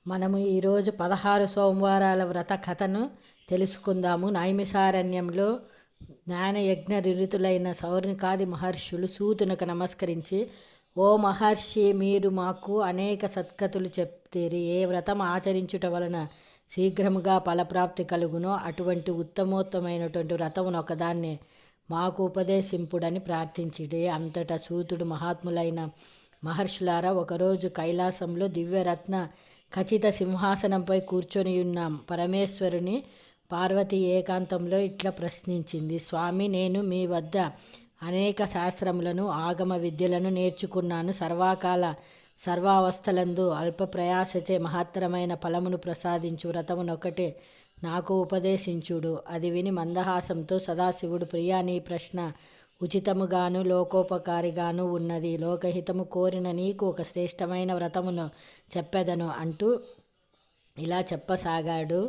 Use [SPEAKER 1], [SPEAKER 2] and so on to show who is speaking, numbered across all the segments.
[SPEAKER 1] మనము ఈరోజు 16 సోమవారాల వ్రత కథను తెలుసుకుందాము. నైమిసారణ్యంలో జ్ఞానయజ్ఞ రిరుతులైన సౌనకాది మహర్షులు సూతునకు నమస్కరించి, ఓ మహర్షి, మీరు మాకు అనేక సత్కతులు చెప్తీరి. ఏ వ్రతం ఆచరించుట వలన శీఘ్రముగా ఫలప్రాప్తి కలుగునో అటువంటి ఉత్తమోత్తమైనటువంటి వ్రతమును ఒకదాన్ని మాకు ఉపదేశింపుడని ప్రార్థించిడే. అంతటా సూతుడు, మహాత్ములైన మహర్షులారా, ఒకరోజు కైలాసంలో దివ్యరత్న ఖచ్చిత సింహాసనంపై కూర్చొని ఉన్న పరమేశ్వరుని పార్వతి ఏకాంతంలో ఇట్లా ప్రశ్నించింది. స్వామి, నేను మీ వద్ద అనేక శాస్త్రములను, ఆగమ విద్యలను నేర్చుకున్నాను. సర్వకాల సర్వావస్థలందు అల్ప ప్రయాసచే మహత్తరమైన ఫలమును ప్రసాదించు వ్రతమునొకటే నాకు ఉపదేశించుడు. అది విని మందహాసంతో సదాశివుడు, ప్రియా, నీ ప్రశ్న ఉచితముగాను లోకోపకారిగాను ఉన్నది. లోకహితము కోరిన నీకు ఒక శ్రేష్టమైన వ్రతమును చెప్పెదను అంటూ ఇలా చెప్పసాగాడు.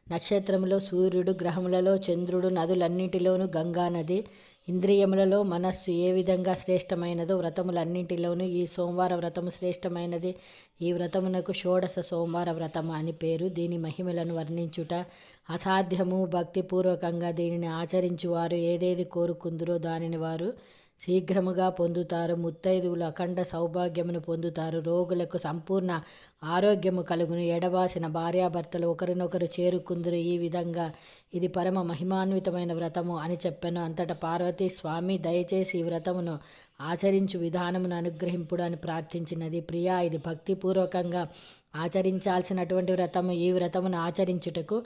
[SPEAKER 1] నక్షత్రములో సూర్యుడు, గ్రహములలో చంద్రుడు, నదులన్నిటిలోనూ గంగానది, ఇంద్రియములలో మనస్సు ఏ విధంగా శ్రేష్టమైనదో వ్రతములన్నింటిలోనూ ఈ సోమవార వ్రతము శ్రేష్టమైనది. ఈ వ్రతమునకు షోడశ సోమవార వ్రతము అని పేరు. దీని మహిమలను వర్ణించుట అసాధ్యము. భక్తిపూర్వకంగా దీనిని ఆచరించువారు ఏదేది కోరుకుందురో దానిని వారు శీఘ్రముగా పొందుతారు. ముత్తైదువులు అఖండ సౌభాగ్యమును పొందుతారు. రోగులకు సంపూర్ణ ఆరోగ్యము కలుగును. ఎడబాసిన భార్యాభర్తలు ఒకరినొకరు చేరుకుందురు. ఈ విధంగా ఇది పరమ మహిమాన్వితమైన వ్రతము అని చెప్పాను. అంతటా పార్వతీ, స్వామి, దయచేసి ఈ వ్రతమును ఆచరించు విధానమును అనుగ్రహింపుడు అని ప్రార్థించినది. ప్రియా, ఇది భక్తిపూర్వకంగా ఆచరించాల్సినటువంటి వ్రతము. ఈ వ్రతమును ఆచరించుటకు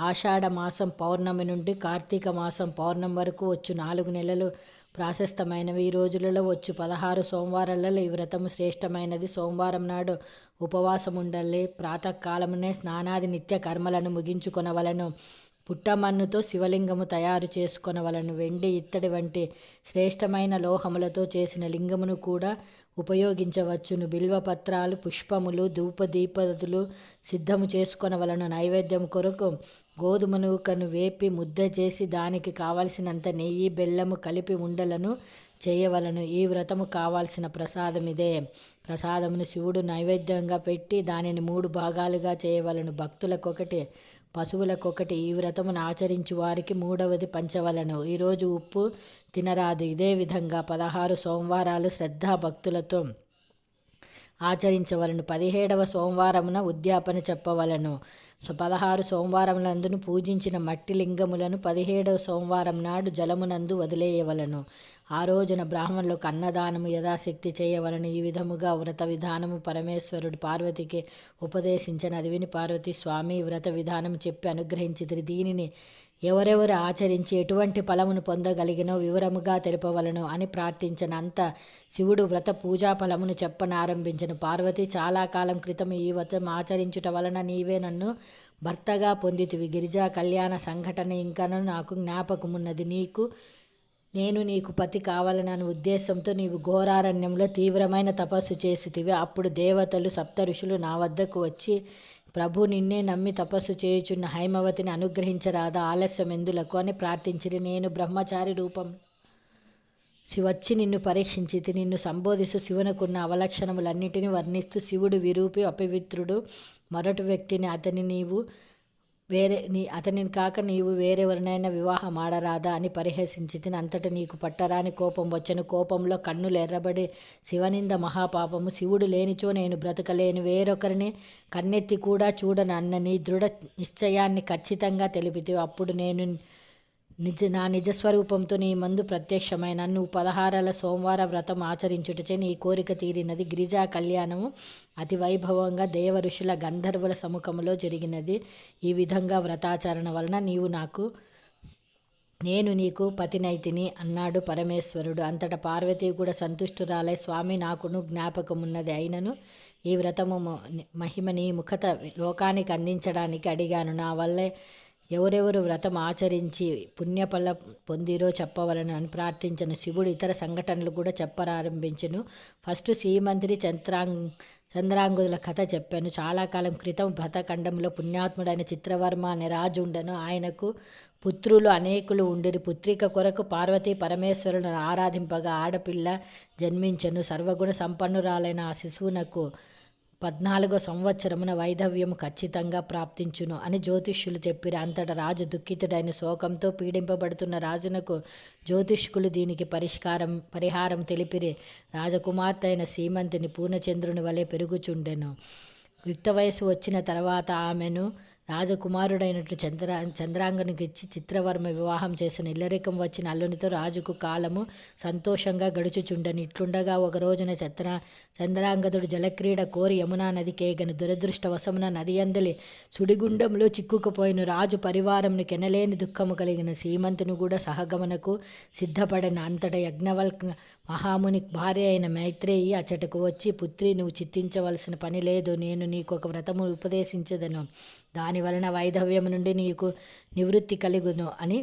[SPEAKER 1] ఆషాఢ మాసం పౌర్ణమి నుండి కార్తీక మాసం పౌర్ణమి వరకు వచ్చు 4 నెలలు ప్రాశస్తమైనవి. ఈ రోజులలో వచ్చు 16 సోమవారాలలో ఈ వ్రతము శ్రేష్టమైనది. సోమవారం నాడు ఉపవాసం ఉండలే. ప్రాతకాలమునే స్నానాది నిత్య కర్మలను ముగించుకొనవలను. పుట్టమన్నుతో శివలింగము తయారు చేసుకొనవలను. వెండి, ఇత్తడి వంటి శ్రేష్టమైన లోహములతో చేసిన లింగమును కూడా ఉపయోగించవచ్చును. బిల్వపత్రాలు, పుష్పములు, ధూపదీపదులు సిద్ధము చేసుకొనవలను. నైవేద్యం కొరకు గోధుమ నూకను వేపి ముద్ద చేసి దానికి కావలసినంత నెయ్యి, బెల్లము కలిపి ఉండలను చేయవలను. ఈ వ్రతము కావాల్సిన ప్రసాదం ఇదే. ప్రసాదమును శివుడు నైవేద్యంగా పెట్టి దానిని 3 భాగాలుగా చేయవలను. భక్తులకొకటి, పశువులకొకటి. ఈ వ్రతమును ఆచరించు వారికి 3వది పంచవలను. ఈరోజు ఉప్పు తినరాదు. ఇదే విధంగా 16 సోమవారాలు శ్రద్ధాభక్తులతో ఆచరించవలను. 17వ సోమవారమున ఉద్యాపన చెప్పవలను. 16 సోమవారములందును పూజించిన మట్టి లింగములను 17వ సోమవారం నాడు జలమునందు వదిలేయవలను. ఆ రోజున బ్రాహ్మణులకు అన్నదానము యథాశక్తి చేయవలను. ఈ విధముగా వ్రత విధానము పరమేశ్వరుడు పార్వతికి ఉపదేశించిన. అది విని పార్వతి, స్వామి, వ్రత విధానం చెప్పి అనుగ్రహించితిరి. దీనిని ఎవరెవరు ఆచరించి ఎటువంటి ఫలమును పొందగలిగినో వివరముగా తెలుపవలను అని ప్రార్థించను. అంత శివుడు వ్రత పూజా ఫలమును చెప్పనారంభించను. పార్వతి, చాలా కాలం క్రితం ఈ వ్రతం ఆచరించుట వలన నీవే నన్ను భర్తగా పొందితివి. గిరిజా కళ్యాణ సంఘటన ఇంకను నాకు జ్ఞాపకమున్నది. నేను నీకు పతి కావాలన్న ఉద్దేశంతో నీవు ఘోరారణ్యంలో తీవ్రమైన తపస్సు చేసితివి. అప్పుడు దేవతలు, సప్త ఋషులు నా వద్దకు వచ్చి, ప్రభు, నిన్నే నమ్మి తపస్సు చేయుచున్న హైమవతిని అనుగ్రహించరాదా, ఆలస్యం ఎందులకు అని ప్రార్థించిరి. నేను బ్రహ్మచారి రూపం వచ్చి నిన్ను పరీక్షించితి. నిన్ను సంబోధిస్తూ శివునకున్న అవలక్షణములన్నిటినీ వర్ణిస్తూ, శివుడు విరూపి, అపవిత్రుడు, మొరటి వ్యక్తిని, అతనిని కాక నీవు వేరెవరినైనా వివాహం ఆడరాదా అని పరిహసించితిని. అంతట నీకు పట్టరాని కోపం వచ్చను. కోపంలో కన్నులు ఎర్రబడి, శివనింద మహాపాపము, శివుడు లేనిచో నేను బ్రతకలేను, వేరొకరిని కన్నెత్తి కూడా చూడను అన్న నీ దృఢ నిశ్చయాన్ని ఖచ్చితంగా తెలిపితే అప్పుడు నేను నా నిజస్వరూపంతో నీ మందు ప్రత్యక్షమైన. నువ్వు 16 సోమవార వ్రతం ఆచరించుటచే నీ కోరిక తీరినది. గిరిజా కళ్యాణము అతి వైభవంగా దేవ ఋషుల గంధర్వుల సముఖములో జరిగినది. ఈ విధంగా వ్రతాచరణ వలన నేను నీకు పతినైతిని అన్నాడు పరమేశ్వరుడు. అంతటా పార్వతి కూడా సంతుష్టురాలై, స్వామి, నాకును జ్ఞాపకమున్నది. అయినను ఈ వ్రతము మహిమ నీ ముఖత లోకానికి అందించడానికి అడిగాను. నా వల్లే ఎవరెవరు వ్రతం ఆచరించి పుణ్యఫల పొందిరో చెప్పవలను అని ప్రార్థించను. శివుడు ఇతర సంఘటనలు కూడా చెప్పారంభించను. ఫస్ట్ శ్రీమంత్రి చంద్రాంగుల కథ చెప్పాను. చాలా కాలం క్రితం భరతఖండంలో పుణ్యాత్ముడైన చిత్రవర్మ అనే రాజు ఉండను. ఆయనకు పుత్రులు అనేకులు ఉండిరి. పుత్రిక కొరకు పార్వతీ పరమేశ్వరులను ఆరాధింపగా ఆడపిల్ల జన్మించెను. సర్వగుణ సంపన్నురాలైన ఆ శిశువునకు 14వ సంవత్సరమున వైధవ్యము ఖచ్చితంగా ప్రాప్తించును అని జ్యోతిష్యులు చెప్పిరి. అంతటా రాజు దుఃఖితుడైన శోకంతో పీడింపబడుతున్న రాజునకు జ్యోతిష్కులు దీనికి పరిహారం తెలిపిరి. రాజకుమార్తె అయిన సీమంతిని పూర్ణచంద్రుని వలె పెరుగుచుండెను. యుక్త వయసు వచ్చిన తర్వాత ఆమెను రాజకుమారుడైనట్లు చంద్రాంగనికి ఇచ్చి చిత్రవర్మ వివాహం చేసిన. ఇల్లరికం వచ్చిన అల్లునితో రాజుకు కాలము సంతోషంగా గడుచుచుండెను. ఇట్లుండగా ఒక రోజున చంద్రాంగదుడు జలక్రీడ కోరి యమునా నది కేగను. దురదృష్టవశమున నది అందలి సుడిగుండంలో చిక్కుకుపోయిన. రాజు పరివారంను కెనలేని దుఃఖము కలిగిన. సీమంతుని కూడా సహగమనకు సిద్ధపడిన. అంతటా యజ్ఞవల్క మహాముని భార్య అయిన మైత్రేయి అచ్చటకు వచ్చి, పుత్రి, నువ్వు చింతించవలసిన పని లేదు. నేను నీకు ఒక వ్రతము ఉపదేశించదను. దాని వలన వైధవ్యము నుండి నీకు నివృత్తి కలుగును అని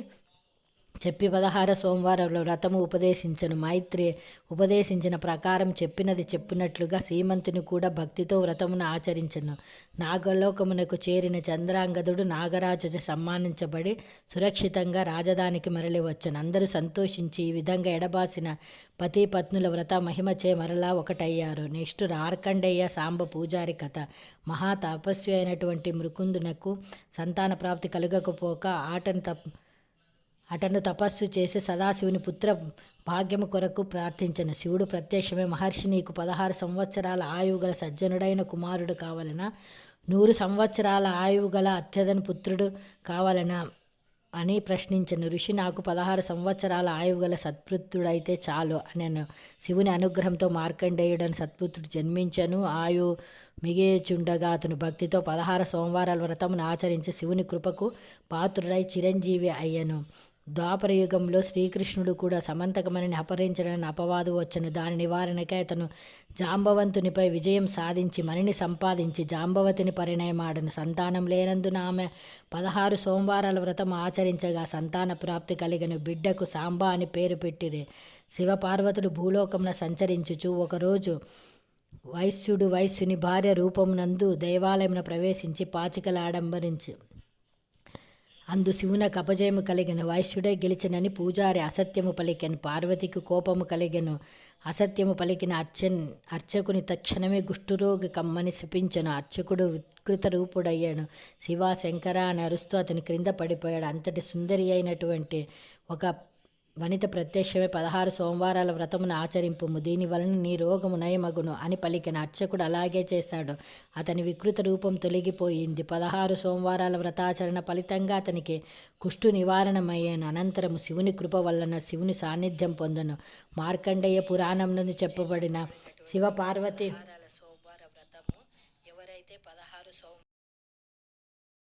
[SPEAKER 1] చెప్పి 16 సోమవారాల వ్రతము ఉపదేశించను. మైత్రి ఉపదేశించిన ప్రకారం చెప్పినట్లుగా సీమంతుని కూడా భక్తితో వ్రతమును ఆచరించను. నాగలోకమునకు చేరిన చంద్రాంగదుడు నాగరాజు సమ్మానించబడి సురక్షితంగా రాజధానికి మరలి వచ్చను. అందరూ సంతోషించి ఈ విధంగా ఎడబాసిన పతి పత్నుల వ్రత మహిమచే మరలా ఒకటయ్యారు. నెక్స్ట్ మార్కండేయ సాంబ పూజారి కథ. మహా తపస్వి అయినటువంటి మృకుందునకు సంతాన ప్రాప్తి కలుగకపోక అటను తపస్సు చేసి సదాశివుని పుత్ర భాగ్యము కొరకు ప్రార్థించను. శివుడు ప్రత్యక్షమే, మహర్షి, నీకు 16 సంవత్సరాల ఆయువు గల సజ్జనుడైన కుమారుడు కావాలనా, 100 సంవత్సరాల ఆయువు గల అత్యధన పుత్రుడు కావాలనా అని ప్రశ్నించను. ఋషి, నాకు 16 సంవత్సరాల ఆయువు గల సత్పుత్రుడైతే చాలు అనెను. శివుని అనుగ్రహంతో మార్కండేయుడని సత్పుత్రుడు జన్మించను. మిగేచుండగా అతను భక్తితో 16 సోమవారాల వ్రతమును ఆచరించి శివుని కృపకు పాత్రుడై చిరంజీవి అయ్యను. ద్వాపరయుగంలో శ్రీకృష్ణుడు కూడా సమంతకమణిని అపహరించడానికి అపవాదు వచ్చను. దాని నివారణకై అతను జాంబవంతునిపై విజయం సాధించి మణిని సంపాదించి జాంబవతిని పరిణయమాడను. సంతానం లేనందున ఆమె 16 సోమవారాల వ్రతం ఆచరించగా సంతాన ప్రాప్తి కలిగిన. బిడ్డకు సాంబ అని పేరు పెట్టిరి. శివపార్వతుడు భూలోకమున సంచరించుచు ఒకరోజు వైశ్యుని భార్య రూపమునందు దేవాలయమున ప్రవేశించి పాచికలాడంబరించి అందు శివునకు అపజయము కలిగెను. వైశ్యుడే గెలిచినని పూజారి అసత్యము పలికెను. పార్వతికి కోపము కలిగెను. అసత్యము పలికిన అర్చకుని తక్షణమే కుష్ఠరోగి కమ్మని శపించెను. అర్చకుడు వికృత రూపుడయ్యాడు. శివ, శంకర అని అరుస్తూ అతని క్రింద పడిపోయాడు. అంతటి సుందరి అయినటువంటి ఒక వనిత ప్రత్యక్షమే 16 సోమవారాల వ్రతమును ఆచరింపుము, దీని వలన నీ రోగము నయమగును అని పలికిన. అర్చకుడు అలాగే చేశాడు. అతని వికృత రూపం తొలగిపోయింది. 16 సోమవారాల వ్రతాచరణ ఫలితంగా అతనికి కుష్టు నివారణమయ్యాను. అనంతరము శివుని కృప వలన శివుని సాన్నిధ్యం పొందను. మార్కండేయ పురాణం నుండి చెప్పబడిన శివ పార్వతి సోమవార వ్రతము ఎవరైతే 16